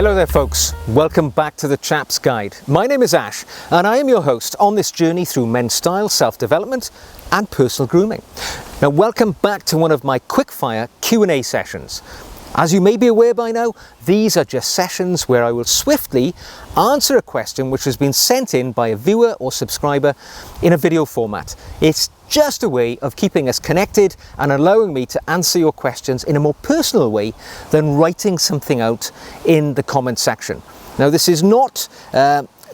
Hello there folks, welcome back to the Chap's Guide. My name is Ash and I am your host on this journey through men's style, self-development and personal grooming. Now welcome back to one of my quickfire Q&A sessions. As you may be aware by now, these are just sessions where I will swiftly answer a question which has been sent in by a viewer or subscriber in a video format. It's just a way of keeping us connected and allowing me to answer your questions in a more personal way than writing something out in the comment section. Now this is not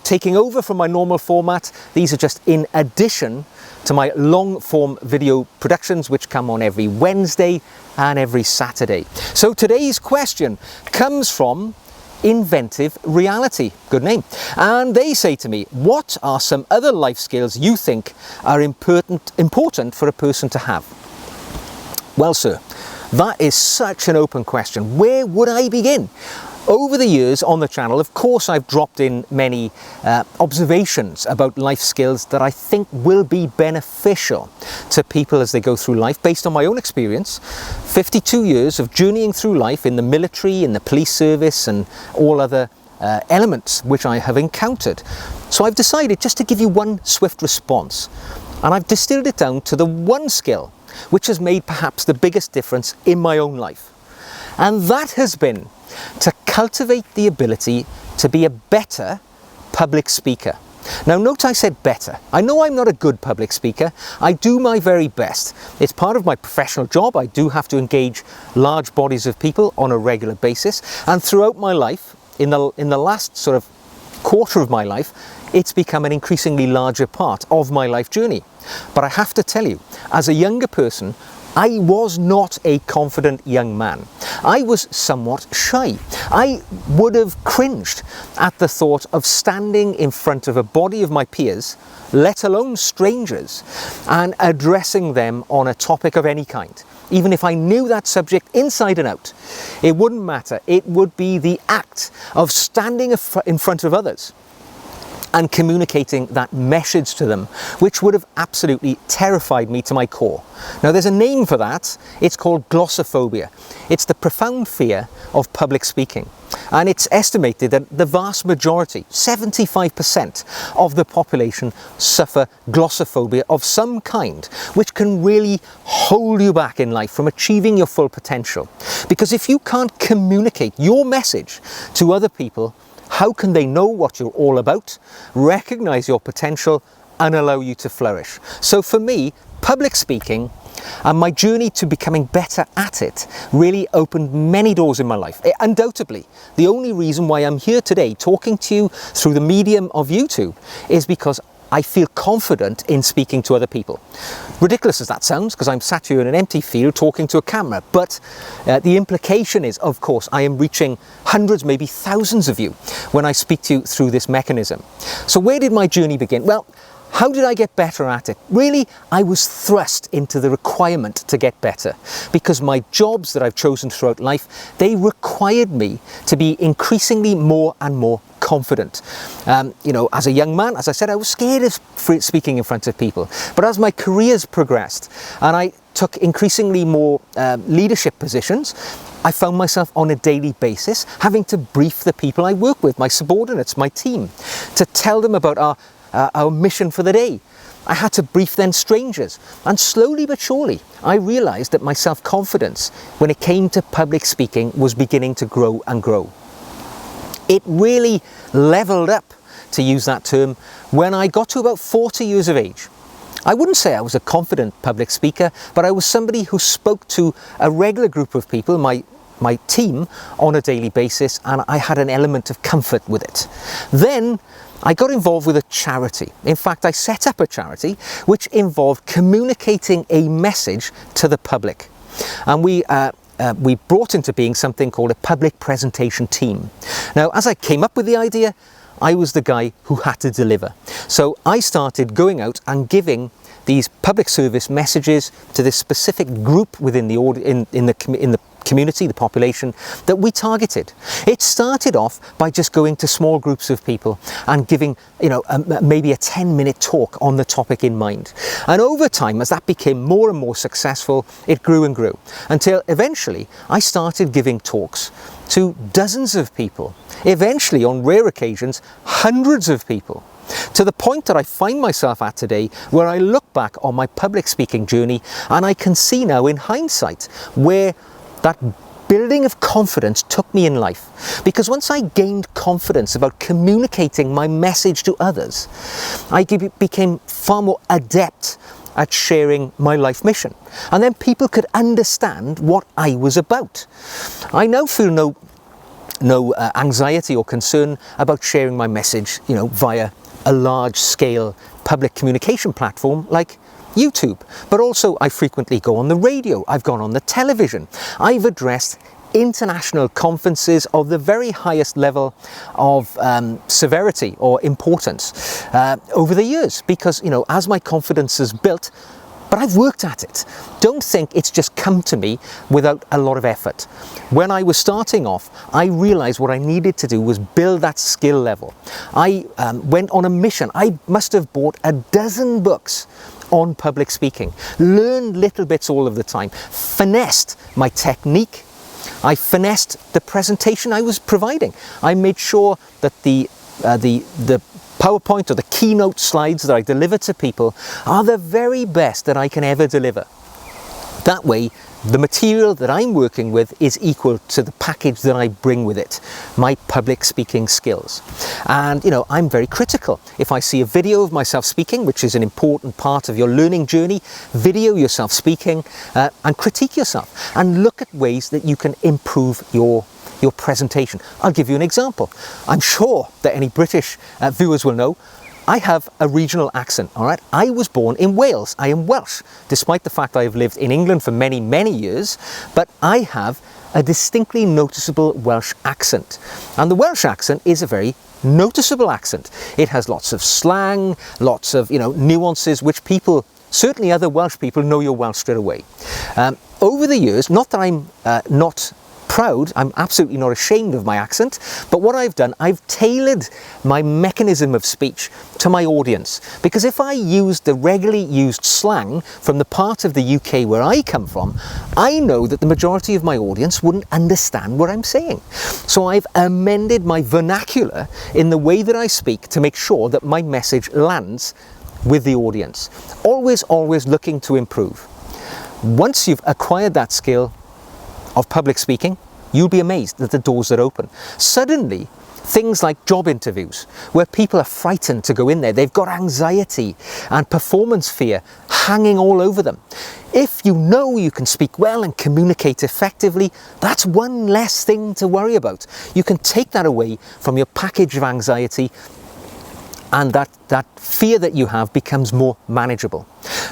taking over from my normal format. These are just in addition to my long form video productions which come on every Wednesday and every Saturday. So today's question comes from Inventive Reality, good name, and they say to me, what are some other life skills you think are important for a person to have? Well sir, that is such an open question. Where would I begin? Over the years on the channel, of course, I've dropped in many observations about life skills that I think will be beneficial to people as they go through life based on my own experience. 52 years of journeying through life in the military, in the police service and all other elements which I have encountered. So I've decided just to give you one swift response, and I've distilled it down to the one skill which has made perhaps the biggest difference in my own life. And that has been to cultivate the ability to be a better public speaker. Now note I said better. I know I'm not a good public speaker. I do my very best. It's part of my professional job. I do have to engage large bodies of people on a regular basis. And throughout my life, in the last sort of quarter of my life, it's become an increasingly larger part of my life journey. But I have to tell you, as a younger person, I was not a confident young man. I was somewhat shy. I would have cringed at the thought of standing in front of a body of my peers, let alone strangers, and addressing them on a topic of any kind. Even if I knew that subject inside and out, it wouldn't matter. It would be the act of standing in front of others and communicating that message to them, which would have absolutely terrified me to my core. Now there's a name for that. It's called glossophobia. It's the profound fear of public speaking. And it's estimated that the vast majority, 75% of the population, suffer glossophobia of some kind, which can really hold you back in life from achieving your full potential. Because if you can't communicate your message to other people, how can they know what you're all about, recognize your potential and allow you to flourish? So for me, public speaking and my journey to becoming better at it really opened many doors in my life. Undoubtedly, the only reason why I'm here today talking to you through the medium of YouTube is because I feel confident in speaking to other people. Ridiculous as that sounds, because I'm sat here in an empty field talking to a camera, but the implication is, of course, I am reaching hundreds, maybe thousands of you when I speak to you through this mechanism. So where did my journey begin? Well, how did I get better at it? Really, I was thrust into the requirement to get better because my jobs that I've chosen throughout life, they required me to be increasingly more and more confident. You know, as a young man, as I said, I was scared of speaking in front of people. But as my careers progressed and I took increasingly more leadership positions, I found myself on a daily basis having to brief the people I work with, my subordinates, my team, to tell them about our mission for the day. I had to brief then strangers, and slowly but surely I realized that my self-confidence when it came to public speaking was beginning to grow and grow. It really leveled up, to use that term, when I got to about 40 years of age. I wouldn't say I was a confident public speaker, but I was somebody who spoke to a regular group of people, my team, on a daily basis, and I had an element of comfort with it. Then I got involved with a charity. In fact, I set up a charity which involved communicating a message to the public. And we brought into being something called a public presentation team. Now, as I came up with the idea, I was the guy who had to deliver. So I started going out and giving these public service messages to this specific group within the community, the population that we targeted. It started off by just going to small groups of people and giving, maybe a 10-minute talk on the topic in mind. And over time, as that became more and more successful, it grew and grew until eventually I started giving talks to dozens of people, eventually on rare occasions, hundreds of people. To the point that I find myself at today, where I look back on my public speaking journey and I can see now in hindsight where that building of confidence took me in life. Because once I gained confidence about communicating my message to others, I became far more adept at sharing my life mission. And then people could understand what I was about. I now feel no anxiety or concern about sharing my message, via a large-scale public communication platform like YouTube. But also I frequently go on the radio, I've gone on the television, I've addressed international conferences of the very highest level of severity or importance over the years, because as my confidence has built, but I've worked at it. Don't think it's just come to me without a lot of effort. When I was starting off, I realized what I needed to do was build that skill level. I went on a mission. I must have bought a dozen books on public speaking, learned little bits all of the time, finessed my technique. I finessed the presentation I was providing. I made sure that the PowerPoint or the keynote slides that I deliver to people are the very best that I can ever deliver. That way, the material that I'm working with is equal to the package that I bring with it, my public speaking skills. And I'm very critical. If I see a video of myself speaking, which is an important part of your learning journey, video yourself speaking and critique yourself and look at ways that you can improve your presentation. I'll give you an example. I'm sure that any British viewers will know I have a regional accent, all right? I was born in Wales. I am Welsh, despite the fact I have lived in England for many, many years, but I have a distinctly noticeable Welsh accent. And the Welsh accent is a very noticeable accent. It has lots of slang, lots of, nuances, which people, certainly other Welsh people, know you're Welsh straight away. Over the years, not that I'm not proud, I'm absolutely not ashamed of my accent, but what I've done, I've tailored my mechanism of speech to my audience. Because if I used the regularly used slang from the part of the UK where I come from, I know that the majority of my audience wouldn't understand what I'm saying. So I've amended my vernacular in the way that I speak to make sure that my message lands with the audience. Always looking to improve. Once you've acquired that skill of public speaking, you'll be amazed at the doors that open. Suddenly, things like job interviews, where people are frightened to go in there, they've got anxiety and performance fear hanging all over them. If you know you can speak well and communicate effectively, that's one less thing to worry about. You can take that away from your package of anxiety, and that fear that you have becomes more manageable.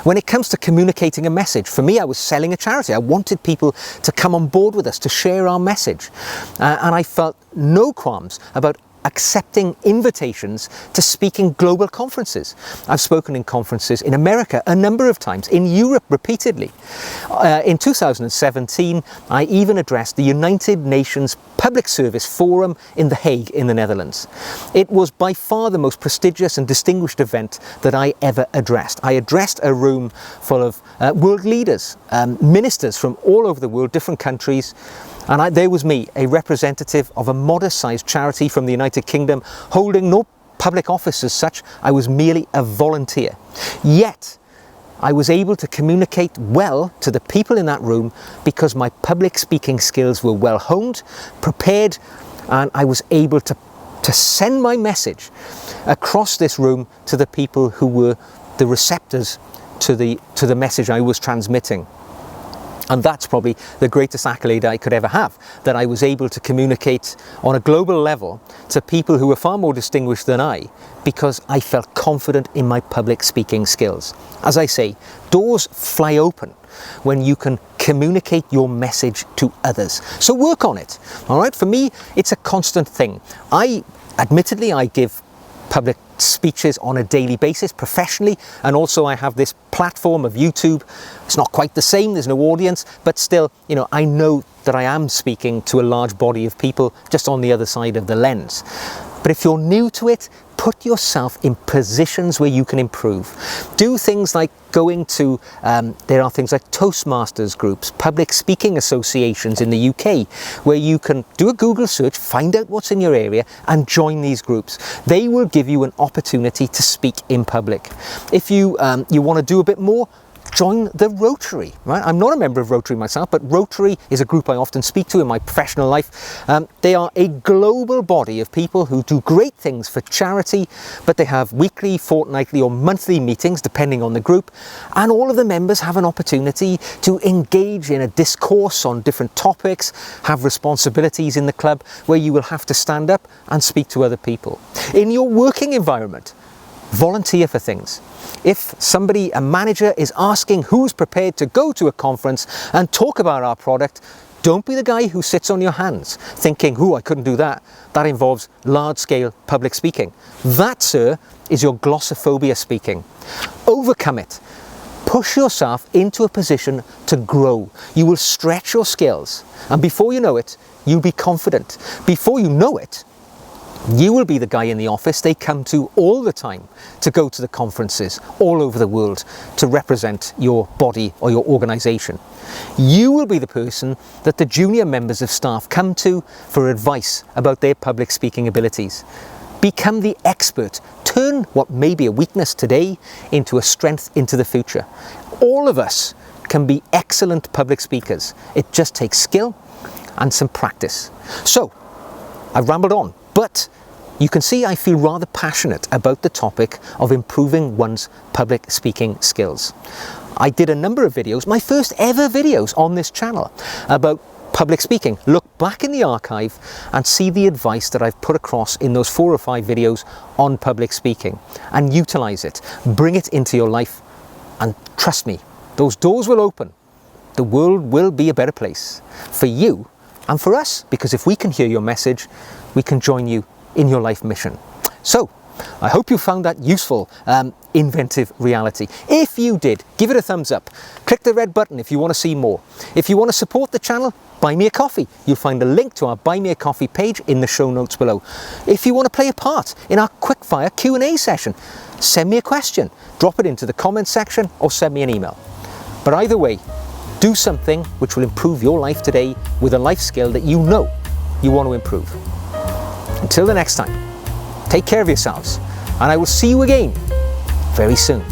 When it comes to communicating a message, for me, I was selling a charity. I wanted people to come on board with us, to share our message. And I felt no qualms about accepting invitations to speak in global conferences. I've spoken in conferences in America a number of times, in Europe repeatedly. In 2017, I even addressed the United Nations Public Service Forum in The Hague in the Netherlands. It was by far the most prestigious and distinguished event that I ever addressed. I addressed a room full of world leaders, ministers from all over the world, different countries. And there was me, a representative of a modest-sized charity from the United Kingdom, holding no public office as such. I was merely a volunteer. Yet, I was able to communicate well to the people in that room because my public speaking skills were well honed, prepared, and I was able to send my message across this room to the people who were the receptors to the message I was transmitting. And that's probably the greatest accolade I could ever have, that I was able to communicate on a global level to people who were far more distinguished than I, because I felt confident in my public speaking skills. As I say, doors fly open when you can communicate your message to others. So work on it, all right? For me, it's a constant thing. Admittedly, I give public speeches on a daily basis professionally, and also I have this platform of YouTube. It's not quite the same, there's no audience, but still, you know, I know that I am speaking to a large body of people just on the other side of the lens. But if you're new to it, put yourself in positions where you can improve. Do things like going to, there are things like Toastmasters groups, public speaking associations in the UK, where you can do a Google search, find out what's in your area and join these groups. They will give you an opportunity to speak in public. If you want to do a bit more, join the Rotary, right? I'm not a member of Rotary myself, but Rotary is a group I often speak to in my professional life. They are a global body of people who do great things for charity, but they have weekly, fortnightly or monthly meetings depending on the group, and all of the members have an opportunity to engage in a discourse on different topics, have responsibilities in the club where you will have to stand up and speak to other people. In your working environment, volunteer for things. If somebody, a manager, is asking who's prepared to go to a conference and talk about our product, don't be the guy who sits on your hands thinking, I couldn't do that. That involves large-scale public speaking. That, sir, is your glossophobia speaking. Overcome it. Push yourself into a position to grow. You will stretch your skills, and before you know it, you'll be confident. Before you know it, you will be the guy in the office they come to all the time to go to the conferences all over the world to represent your body or your organisation. You will be the person that the junior members of staff come to for advice about their public speaking abilities. Become the expert. Turn what may be a weakness today into a strength into the future. All of us can be excellent public speakers. It just takes skill and some practice. So, I've rambled on. But you can see I feel rather passionate about the topic of improving one's public speaking skills. I did a number of videos, my first ever videos on this channel, about public speaking. Look back in the archive and see the advice that I've put across in those 4 or 5 videos on public speaking, and utilize it. Bring it into your life, and trust me, those doors will open. The world will be a better place for you and for us, because if we can hear your message, we can join you in your life mission. So, I hope you found that useful, inventive reality. If you did, give it a thumbs up. Click the red button if you want to see more. If you want to support the channel, buy me a coffee. You'll find a link to our Buy Me a Coffee page in the show notes below. If you want to play a part in our quickfire Q&A session, send me a question, drop it into the comments section or send me an email. But either way, do something which will improve your life today with a life skill that you know you want to improve. Until the next time, take care of yourselves, and I will see you again very soon.